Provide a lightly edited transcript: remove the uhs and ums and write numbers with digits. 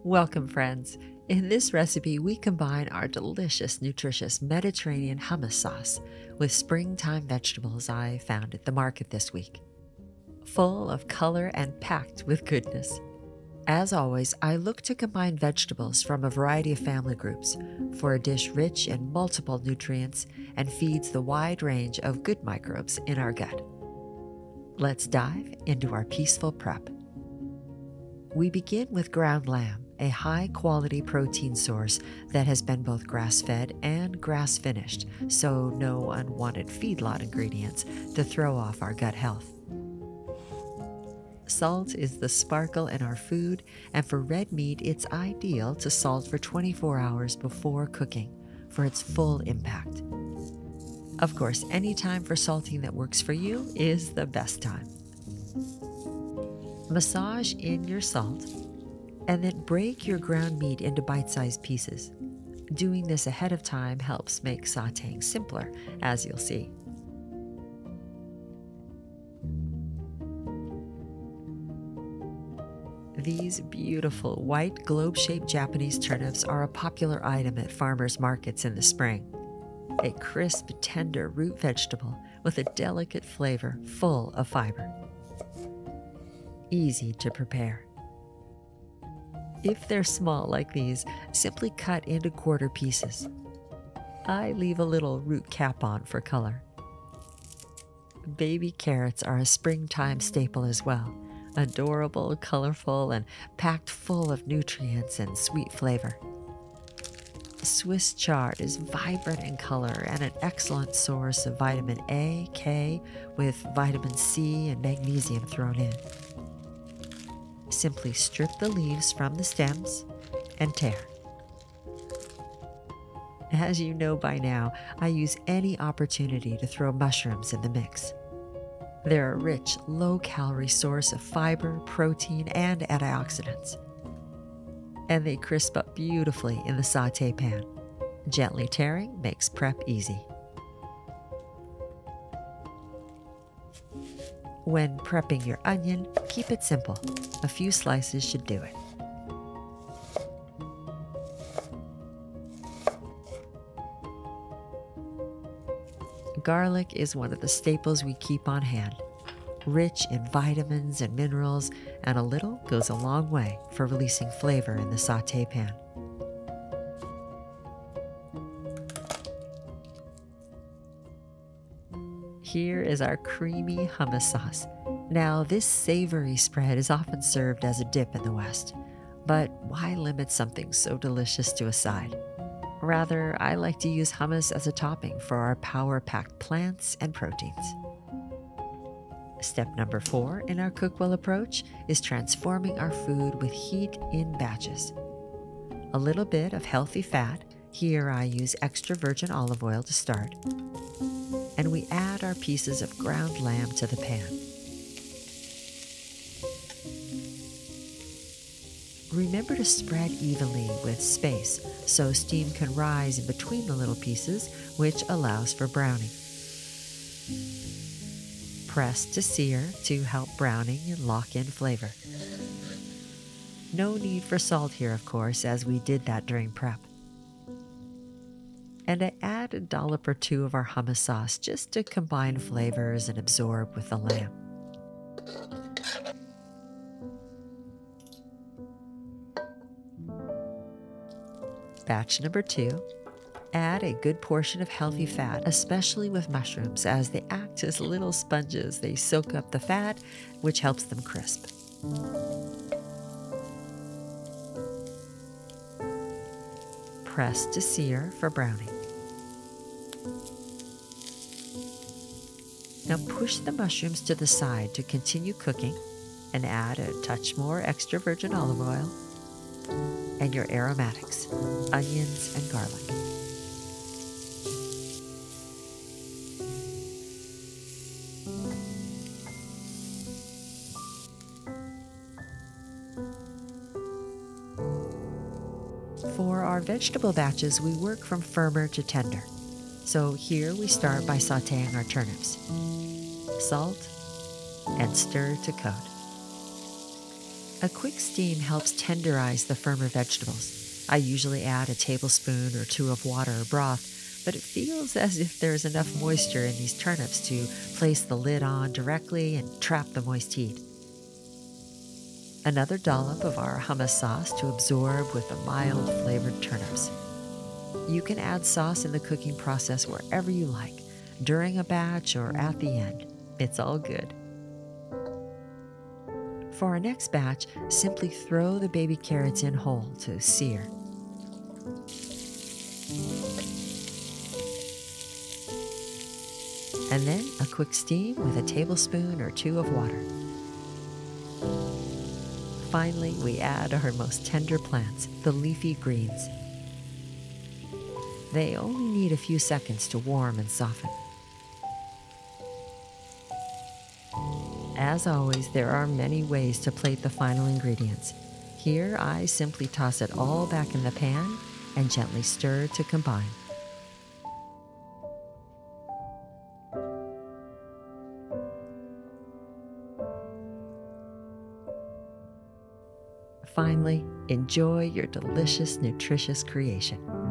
Welcome, friends. In this recipe, we combine our delicious, nutritious Mediterranean hummus sauce with springtime vegetables I found at the market this week. Full of color and packed with goodness. As always, I look to combine vegetables from a variety of family groups for a dish rich in multiple nutrients and feeds the wide range of good microbes in our gut. Let's dive into our peaceful prep. We begin with ground lamb, a high-quality protein source that has been both grass-fed and grass-finished, so no unwanted feedlot ingredients to throw off our gut health. Salt is the sparkle in our food, and for red meat, it's ideal to salt for 24 hours before cooking for its full impact. Of course, any time for salting that works for you is the best time. Massage in your salt, and then break your ground meat into bite-sized pieces. Doing this ahead of time helps make sautéing simpler, as you'll see. These beautiful white globe-shaped Japanese turnips are a popular item at farmers' markets in the spring. A crisp, tender root vegetable with a delicate flavor full of fiber. Easy to prepare. If they're small like these, simply cut into quarter pieces. I leave a little root cap on for color. Baby carrots are a springtime staple as well. Adorable, colorful, and packed full of nutrients and sweet flavor. Swiss chard is vibrant in color and an excellent source of vitamin A, K, with vitamin C and magnesium thrown in. Simply strip the leaves from the stems and tear. As you know by now, I use any opportunity to throw mushrooms in the mix. They're a rich, low-calorie source of fiber, protein, and antioxidants. And they crisp up beautifully in the sauté pan. Gently tearing makes prep easy. When prepping your onion, keep it simple. A few slices should do it. Garlic is one of the staples we keep on hand. Rich in vitamins and minerals, and a little goes a long way for releasing flavor in the sauté pan. Here is our creamy hummus sauce. Now, this savory spread is often served as a dip in the West, but why limit something so delicious to a side? Rather, I like to use hummus as a topping for our power-packed plants and proteins. Step number 4 in our cook well approach is transforming our food with heat in batches. A little bit of healthy fat, here I use extra virgin olive oil to start, and we add our pieces of ground lamb to the pan. Remember to spread evenly with space so steam can rise in between the little pieces, which allows for browning. Press to sear to help browning and lock in flavor. No need for salt here, of course, as we did that during prep. And I add a dollop or two of our hummus sauce just to combine flavors and absorb with the lamb. Batch number 2. Add a good portion of healthy fat, especially with mushrooms, as they act as little sponges. They soak up the fat, which helps them crisp. Press to sear for browning. Now push the mushrooms to the side to continue cooking and add a touch more extra virgin olive oil and your aromatics, onions and garlic. For our vegetable batches, we work from firmer to tender. So here we start by sautéing our turnips. Salt and stir to coat. A quick steam helps tenderize the firmer vegetables. I usually add a tablespoon or two of water or broth, but it feels as if there's enough moisture in these turnips to place the lid on directly and trap the moist heat. Another dollop of our hummus sauce to absorb with the mild flavored turnips. You can add sauce in the cooking process wherever you like, during a batch or at the end. It's all good. For our next batch, simply throw the baby carrots in whole to sear. And then a quick steam with a tablespoon or two of water. Finally, we add our most tender plants, the leafy greens. They only need a few seconds to warm and soften. As always, there are many ways to plate the final ingredients. Here, I simply toss it all back in the pan and gently stir to combine. Finally, enjoy your delicious, nutritious creation.